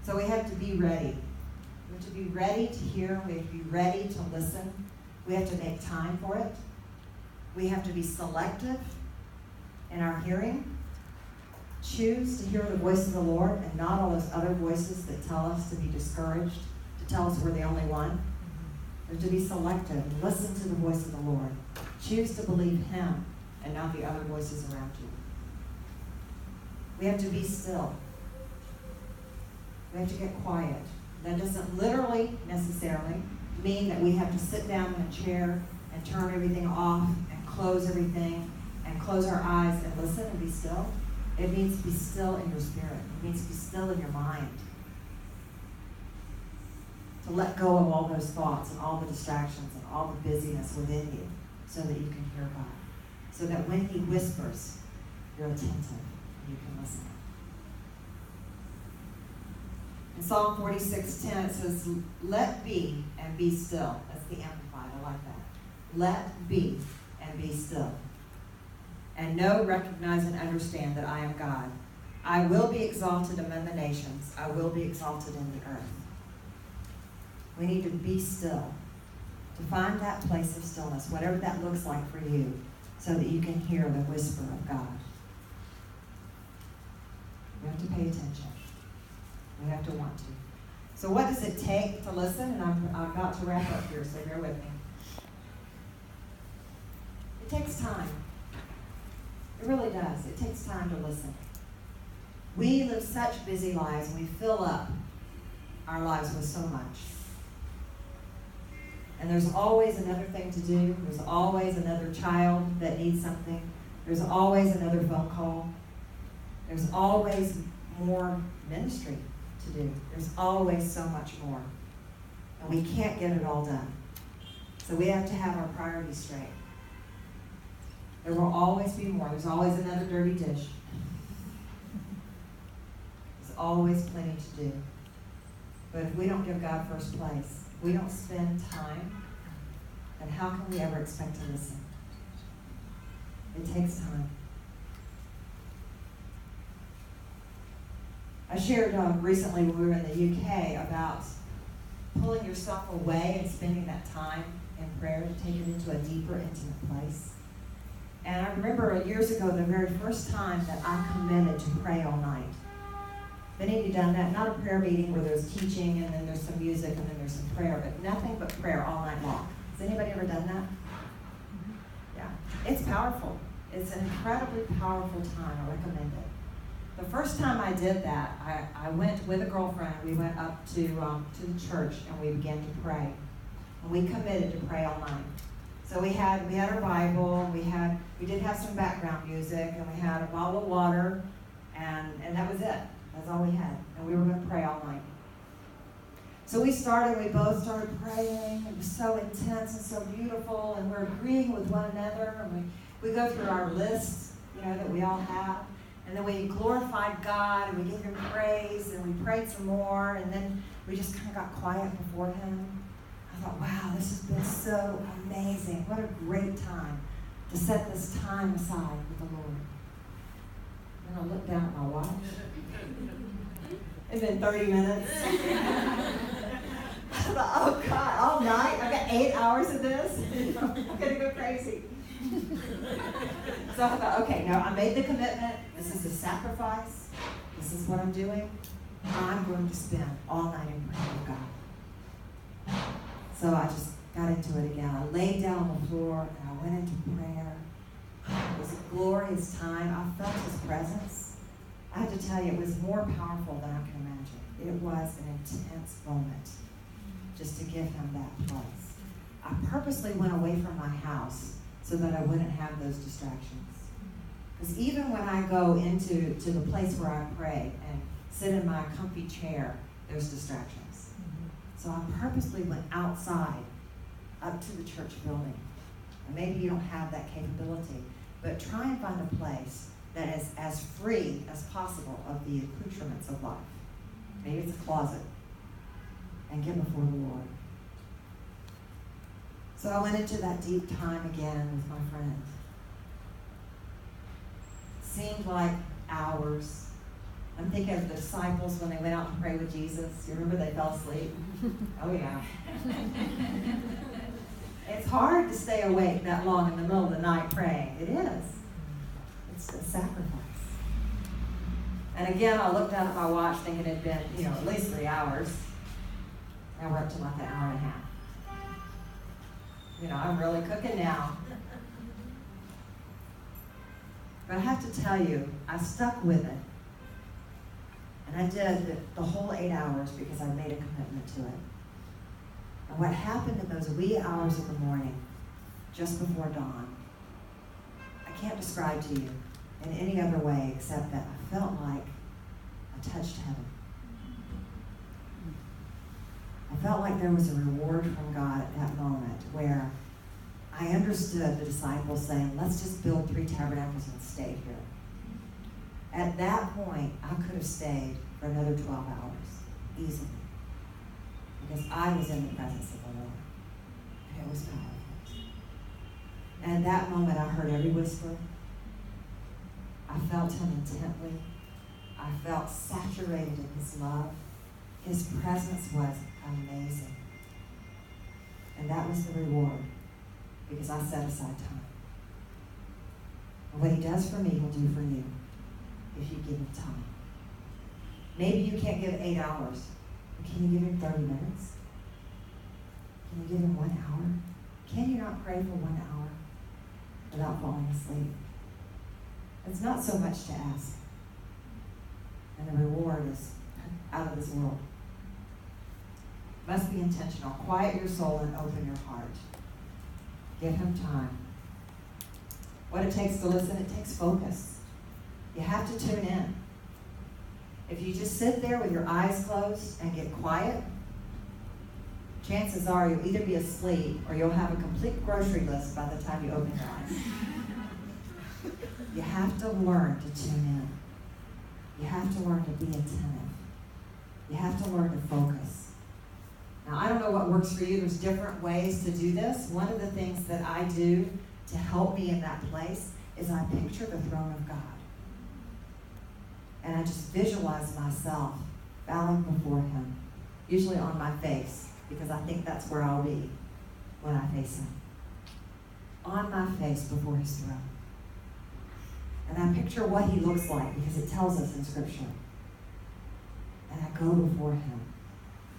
So we have to be ready. We have to be ready to hear. We have to be ready to listen. We have to make time for it. We have to be selective in our hearing. Choose to hear the voice of the Lord and not all those other voices that tell us to be discouraged, to tell us we're the only one. We have to be selective. Listen to the voice of the Lord. Choose to believe Him and not the other voices around you. We have to be still. We have to get quiet. That doesn't literally necessarily mean that we have to sit down in a chair and turn everything off and close everything and close our eyes and listen and be still. It means to be still in your spirit. It means to be still in your mind. To let go of all those thoughts and all the distractions and all the busyness within you so that you can hear God. So that when He whispers, you're attentive and you can listen. In Psalm 46:10, it says, let be and be still. That's the Amplified. I like that. Let be and be still. And know, recognize, and understand that I am God. I will be exalted among the nations. I will be exalted in the earth. We need to be still. To find that place of stillness, whatever that looks like for you, so that you can hear the whisper of God. We have to pay attention. We have to want to. So what does it take to listen? And I'm about to wrap up here, so bear with me. It takes time. It really does. It takes time to listen. We live such busy lives, and we fill up our lives with so much. And there's always another thing to do. There's always another child that needs something. There's always another phone call. There's always more ministry to do. There's always so much more. And we can't get it all done. So we have to have our priorities straight. There will always be more. There's always another dirty dish. There's always plenty to do. But if we don't give God first place, we don't spend time, then how can we ever expect to listen? It takes time. I shared recently when we were in the UK about pulling yourself away and spending that time in prayer to take it into a deeper, intimate place. And I remember years ago, the very first time that I committed to pray all night. Many of you done that? Not a prayer meeting where there's teaching and then there's some music and then there's some prayer, but nothing but prayer all night long. Has anybody ever done that? Yeah. It's powerful. It's an incredibly powerful time. I recommend it. The first time I did that, I went with a girlfriend. We went up to the church and we began to pray. And we committed to pray all night. So we had our Bible, we did have some background music, and we had a bottle of water, and that was it. That's all we had. And we were going to pray all night. So we both started praying. It was so intense and so beautiful, and we're agreeing with one another, and we go through our lists, that we all have. And then we glorified God, and we gave Him praise, and we prayed some more, and then we just kind of got quiet before Him. I thought, wow, this has been so amazing. What a great time to set this time aside with the Lord. Then I looked down at my watch. It's been 30 minutes. I thought, oh God, all night? I've got 8 hours of this? I'm going to go crazy. So I thought, okay, no, I made the commitment. This is a sacrifice. This is what I'm doing. I'm going to spend all night in prayer with God. So I just got into it again. I laid down on the floor and I went into prayer. It was a glorious time. I felt His presence. I have to tell you, it was more powerful than I can imagine. It was an intense moment just to give Him that place. I purposely went away from my house so that I wouldn't have those distractions. Because even when I go into the place where I pray and sit in my comfy chair, there's distractions. So I purposely went outside up to the church building. And maybe you don't have that capability, but try and find a place that is as free as possible of the accoutrements of life. Maybe it's a closet. And get before the Lord. So I went into that deep time again with my friend. Seemed like hours. I'm thinking of the disciples when they went out to pray with Jesus. You remember they fell asleep? Oh, yeah. It's hard to stay awake that long in the middle of the night praying. It is. It's a sacrifice. And again, I looked down at my watch thinking it had been, at least 3 hours. Now we're up to like an hour and a half. I'm really cooking now. But I have to tell you, I stuck with it. And I did the whole 8 hours because I made a commitment to it. And what happened in those wee hours of the morning, just before dawn, I can't describe to you in any other way except that I felt like I touched heaven. I felt like there was a reward from God at that moment where I understood the disciples saying, let's just build 3 tabernacles and stay here. At that point, I could have stayed for another 12 hours, easily. Because I was in the presence of the Lord. And it was powerful. And at that moment, I heard every whisper. I felt him intently. I felt saturated in his love. His presence was amazing. And that was the reward, because I set aside time. And what he does for me, he'll do for you if you give him time. Maybe you can't give 8 hours, but can you give him 30 minutes? Can you give him 1 hour? Can you not pray for 1 hour without falling asleep? It's not so much to ask. And the reward is out of this world. Must be intentional. Quiet your soul and open your heart. Give him time. What it takes to listen, it takes focus. You have to tune in. If you just sit there with your eyes closed and get quiet, chances are you'll either be asleep or you'll have a complete grocery list by the time you open your eyes. You have to learn to tune in. You have to learn to be attentive. You have to learn to focus. Now, I don't know what works for you. There's different ways to do this. One of the things that I do to help me in that place is I picture the throne of God. And I just visualize myself bowing before him, usually on my face, because I think that's where I'll be when I face him. On my face before his throne. And I picture what he looks like, because it tells us in Scripture. And I go before him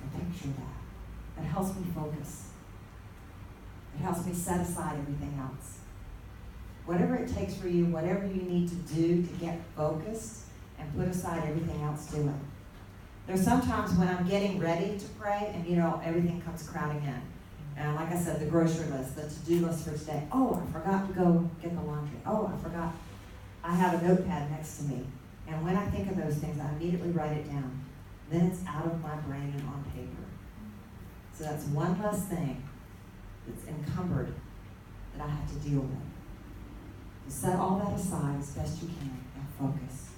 and picture that. It helps me focus. It helps me set aside everything else. Whatever it takes for you, whatever you need to do to get focused and put aside everything else, do it. There's sometimes when I'm getting ready to pray and, everything comes crowding in. And like I said, the grocery list, the to-do list for today. Oh, I forgot to go get the laundry. Oh, I forgot. I have a notepad next to me. And when I think of those things, I immediately write it down. Then it's out of my brain and on paper. So that's one less thing that's encumbered that I have to deal with. You set all that aside as best you can and focus.